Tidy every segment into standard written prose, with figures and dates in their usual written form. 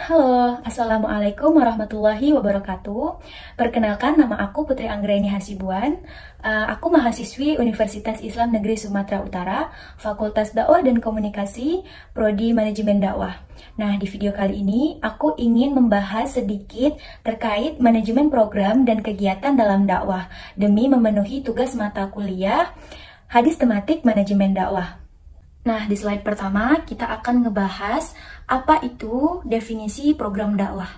Halo, Assalamualaikum warahmatullahi wabarakatuh. Perkenalkan, nama aku Putri Anggraini Hasibuan. Aku mahasiswi Universitas Islam Negeri Sumatera Utara, Fakultas Dakwah dan Komunikasi, Prodi Manajemen Dakwah. Nah, di video kali ini aku ingin membahas sedikit terkait manajemen program dan kegiatan dalam dakwah demi memenuhi tugas mata kuliah Hadis Tematik Manajemen Dakwah. Nah, di slide pertama kita akan ngebahas apa itu definisi program dakwah.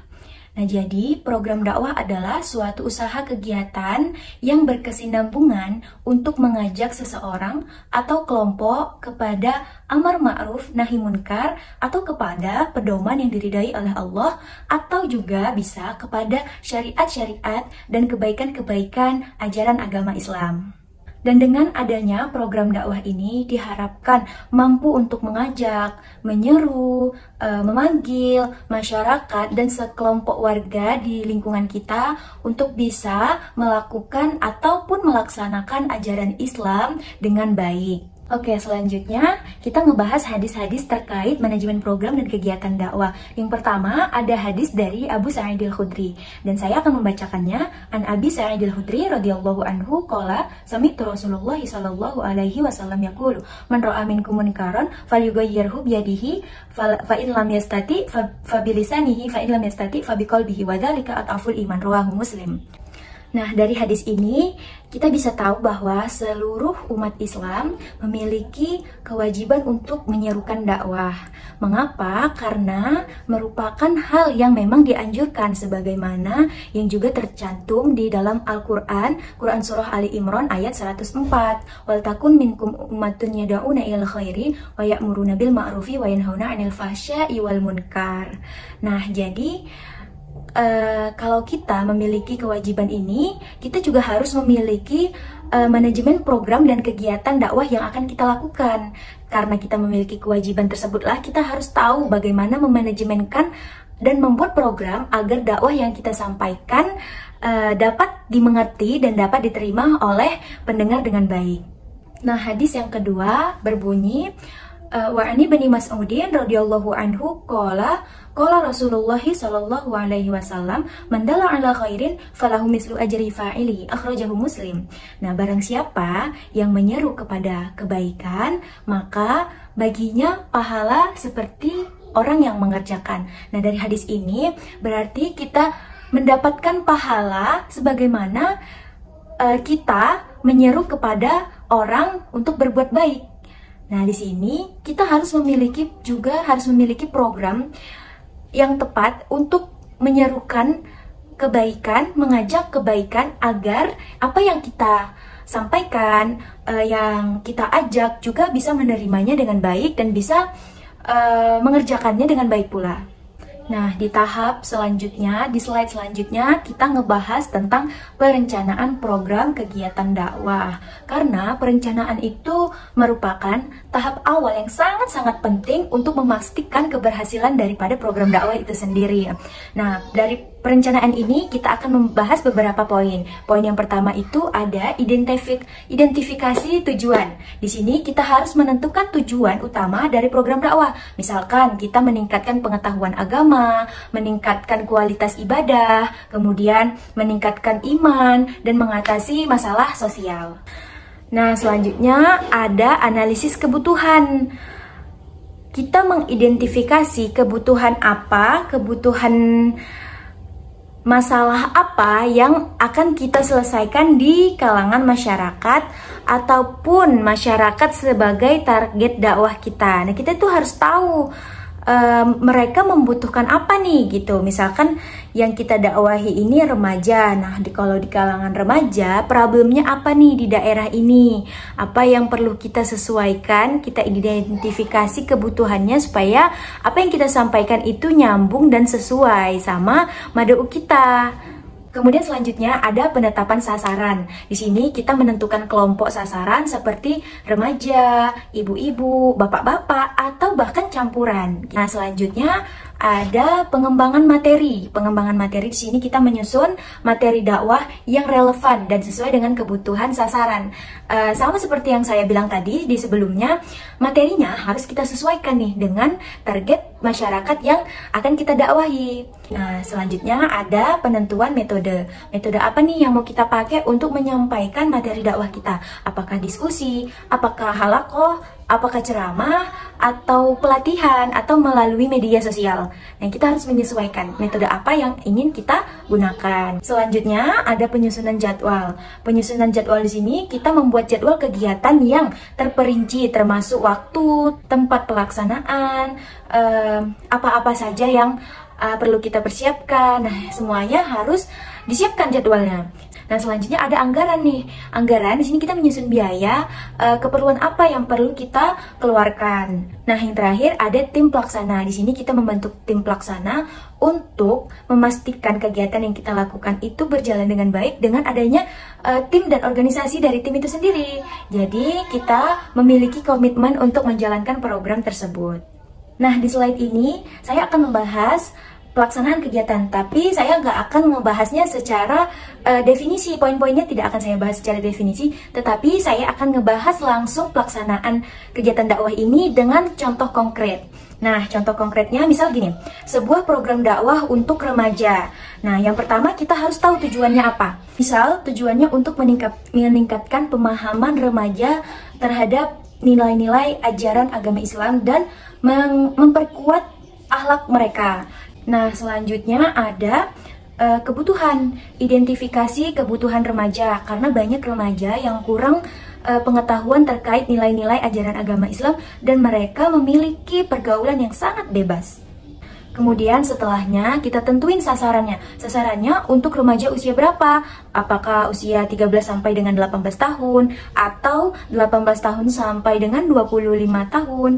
Nah, jadi program dakwah adalah suatu usaha kegiatan yang berkesinambungan untuk mengajak seseorang atau kelompok kepada amar ma'ruf nahi munkar atau kepada pedoman yang diridai oleh Allah, atau juga bisa kepada syariat-syariat dan kebaikan-kebaikan ajaran agama Islam. Dan dengan adanya program dakwah ini diharapkan mampu untuk mengajak, menyeru, memanggil masyarakat dan sekelompok warga di lingkungan kita untuk bisa melakukan ataupun melaksanakan ajaran Islam dengan baik. Oke, selanjutnya kita ngebahas hadis-hadis terkait manajemen program dan kegiatan dakwah. Yang pertama ada hadis dari Abu Sa'id al-Khudri, dan saya akan membacakannya. An Abi Sa'id al-Khudri radhiyallahu anhu qala sami'tu Rasulullah sallallahu alaihi wasallam yaqulu man ra'a minkum munkaran falyughayyirhu biyadihi fa in lam yastati fa bilisanihi fa in lam yastati fa biqalbihi wa dzalika at'aful iman, rawahu Muslim. Nah, dari hadis ini kita bisa tahu bahwa seluruh umat Islam memiliki kewajiban untuk menyerukan dakwah. Mengapa? Karena merupakan hal yang memang dianjurkan sebagaimana yang juga tercantum di dalam Al-Quran, Quran Surah Ali Imran ayat 104. Wal takun minkum ummatun yad'una ilal khairi wa ya'muruna bil ma'rufi wa yanhauna 'anil fahsya'i wal munkar. Nah, jadi kalau kita memiliki kewajiban ini, kita juga harus memiliki manajemen program dan kegiatan dakwah yang akan kita lakukan. Karena kita memiliki kewajiban tersebutlah, kita harus tahu bagaimana memanajemenkan dan membuat program agar dakwah yang kita sampaikan dapat dimengerti dan dapat diterima oleh pendengar dengan baik. Nah, hadis yang kedua berbunyi, wa ani bani Mas'udin radhiyallahu anhu qala Rasulullah sallallahu alaihi wasallam man dalla ala khairin falahu mislu ajri fa'ili, akhrajahu Muslim. Nah, barang siapa yang menyeru kepada kebaikan, maka baginya pahala seperti orang yang mengerjakan. Nah, dari hadis ini berarti kita mendapatkan pahala sebagaimana kita menyeru kepada orang untuk berbuat baik. Nah, di sini kita harus memiliki program yang tepat untuk menyerukan kebaikan, mengajak kebaikan agar apa yang kita sampaikan, yang kita ajak juga bisa menerimanya dengan baik dan bisa mengerjakannya dengan baik pula. Nah, di tahap selanjutnya, di slide selanjutnya, kita ngebahas tentang perencanaan program kegiatan dakwah. Karena perencanaan itu merupakan tahap awal yang sangat-sangat penting untuk memastikan keberhasilan daripada program dakwah itu sendiri. Nah, dari perencanaan ini kita akan membahas beberapa poin. Poin yang pertama itu ada identifikasi tujuan. Di sini kita harus menentukan tujuan utama dari program dakwah. Misalkan kita meningkatkan pengetahuan agama, meningkatkan kualitas ibadah, kemudian meningkatkan iman, dan mengatasi masalah sosial. Nah, selanjutnya ada analisis kebutuhan. Kita mengidentifikasi kebutuhan apa, masalah apa yang akan kita selesaikan di kalangan masyarakat ataupun masyarakat sebagai target dakwah kita. Nah, kita tuh harus tahu mereka membutuhkan apa nih gitu. Misalkan yang kita dakwahi ini remaja. Nah, kalau di kalangan remaja, problemnya apa nih di daerah ini? Apa yang perlu kita sesuaikan? Kita identifikasi kebutuhannya supaya apa yang kita sampaikan itu nyambung dan sesuai sama mad'u kita. Kemudian selanjutnya ada penetapan sasaran. Di sini kita menentukan kelompok sasaran seperti remaja, ibu-ibu, bapak-bapak, atau bahkan campuran. Nah, selanjutnya ada pengembangan materi. Pengembangan materi di sini kita menyusun materi dakwah yang relevan dan sesuai dengan kebutuhan sasaran. Sama seperti yang saya bilang tadi di sebelumnya, materinya harus kita sesuaikan nih dengan target masyarakat yang akan kita dakwahi. Nah, selanjutnya ada penentuan metode. Metode apa nih yang mau kita pakai untuk menyampaikan materi dakwah kita? Apakah diskusi, apakah halakoh, apakah ceramah, atau pelatihan, atau melalui media sosial. Nah, kita harus menyesuaikan metode apa yang ingin kita gunakan. Selanjutnya ada penyusunan jadwal. Penyusunan jadwal di sini kita membuat jadwal kegiatan yang terperinci, termasuk waktu, tempat pelaksanaan, apa-apa saja yang perlu kita persiapkan. Nah, semuanya harus disiapkan jadwalnya. Nah, selanjutnya ada anggaran nih. Anggaran di sini kita menyusun biaya, keperluan apa yang perlu kita keluarkan. Nah, yang terakhir ada tim pelaksana. Di sini kita membentuk tim pelaksana untuk memastikan kegiatan yang kita lakukan itu berjalan dengan baik dengan adanya tim dan organisasi dari tim itu sendiri. Jadi, kita memiliki komitmen untuk menjalankan program tersebut. Nah, di slide ini saya akan membahas pelaksanaan kegiatan, tapi saya nggak akan membahasnya secara definisi. Poin-poinnya tidak akan saya bahas secara definisi, tetapi saya akan ngebahas langsung pelaksanaan kegiatan dakwah ini dengan contoh konkret. Nah, contoh konkretnya misal gini, sebuah program dakwah untuk remaja. Nah, yang pertama kita harus tahu tujuannya apa. Misal, tujuannya untuk meningkatkan pemahaman remaja terhadap nilai-nilai ajaran agama Islam dan memperkuat akhlak mereka. Nah, selanjutnya ada kebutuhan, identifikasi kebutuhan remaja, karena banyak remaja yang kurang pengetahuan terkait nilai-nilai ajaran agama Islam dan mereka memiliki pergaulan yang sangat bebas. Kemudian setelahnya kita tentuin sasarannya. Sasarannya untuk remaja usia berapa? Apakah usia 13 sampai dengan 18 tahun atau 18 tahun sampai dengan 25 tahun?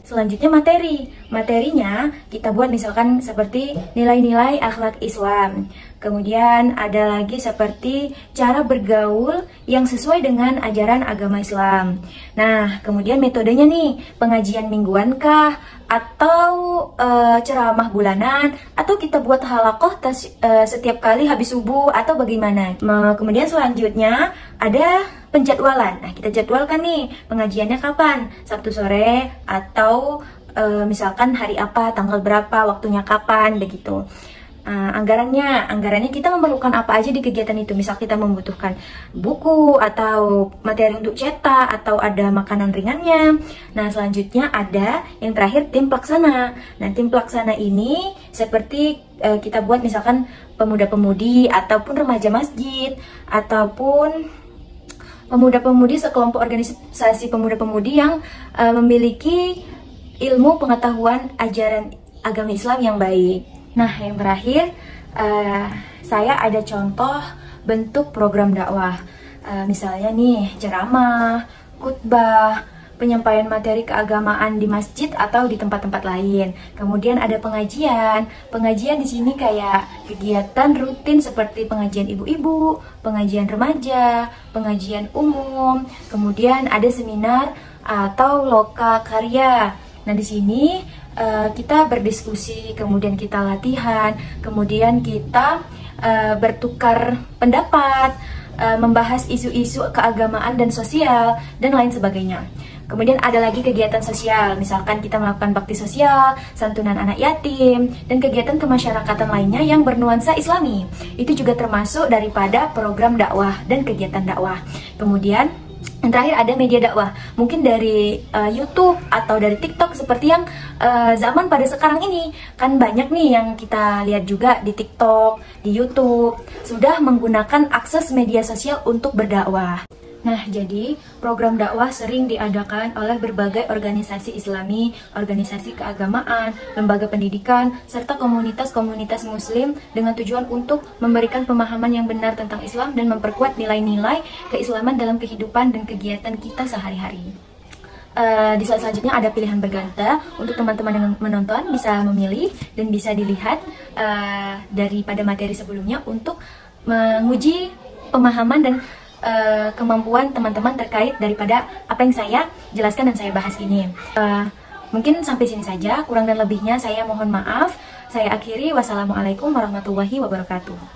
Selanjutnya materi. Materinya kita buat misalkan seperti nilai-nilai akhlak Islam. Kemudian ada lagi seperti cara bergaul yang sesuai dengan ajaran agama Islam. Nah, kemudian metodenya nih, pengajian mingguan kah? Atau ceramah bulanan? Atau kita buat halakoh setiap kali habis subuh? Atau bagaimana? Kemudian selanjutnya ada penjadwalan. Nah, kita jadwalkan nih pengajiannya kapan? Sabtu sore atau misalkan hari apa, tanggal berapa, waktunya kapan, begitu. Anggarannya kita memerlukan apa aja di kegiatan itu. Misal kita membutuhkan buku atau materi untuk cetak atau ada makanan ringannya. Nah, selanjutnya ada yang terakhir tim pelaksana. Nah, tim pelaksana ini seperti kita buat misalkan pemuda-pemudi ataupun remaja masjid ataupun pemuda-pemudi sekelompok organisasi pemuda-pemudi yang memiliki ilmu pengetahuan ajaran agama Islam yang baik. Nah, yang terakhir saya ada contoh bentuk program dakwah. Misalnya nih, ceramah, khutbah, penyampaian materi keagamaan di masjid atau di tempat-tempat lain. Kemudian ada pengajian. Pengajian di sini kayak kegiatan rutin seperti pengajian ibu-ibu, pengajian remaja, pengajian umum. Kemudian ada seminar atau loka karya. Nah, di sini kita berdiskusi, kemudian kita latihan, kemudian kita bertukar pendapat, membahas isu-isu keagamaan dan sosial, dan lain sebagainya. Kemudian ada lagi kegiatan sosial, misalkan kita melakukan bakti sosial, santunan anak yatim, dan kegiatan kemasyarakatan lainnya yang bernuansa Islami. Itu juga termasuk daripada program dakwah dan kegiatan dakwah. Kemudian yang terakhir ada media dakwah, mungkin dari YouTube atau dari TikTok seperti yang zaman pada sekarang ini. Kan banyak nih yang kita lihat juga di TikTok, di YouTube, sudah menggunakan akses media sosial untuk berdakwah. Nah, jadi program dakwah sering diadakan oleh berbagai organisasi Islami, organisasi keagamaan, lembaga pendidikan, serta komunitas-komunitas muslim dengan tujuan untuk memberikan pemahaman yang benar tentang Islam dan memperkuat nilai-nilai keislaman dalam kehidupan dan kegiatan kita sehari-hari. Di slide selanjutnya ada pilihan berganda untuk teman-teman yang menonton bisa memilih dan bisa dilihat daripada materi sebelumnya untuk menguji pemahaman dan kemampuan teman-teman terkait daripada apa yang saya jelaskan dan saya bahas ini. Mungkin sampai sini saja, kurang dan lebihnya saya mohon maaf. Saya akhiri, wassalamualaikum warahmatullahi wabarakatuh.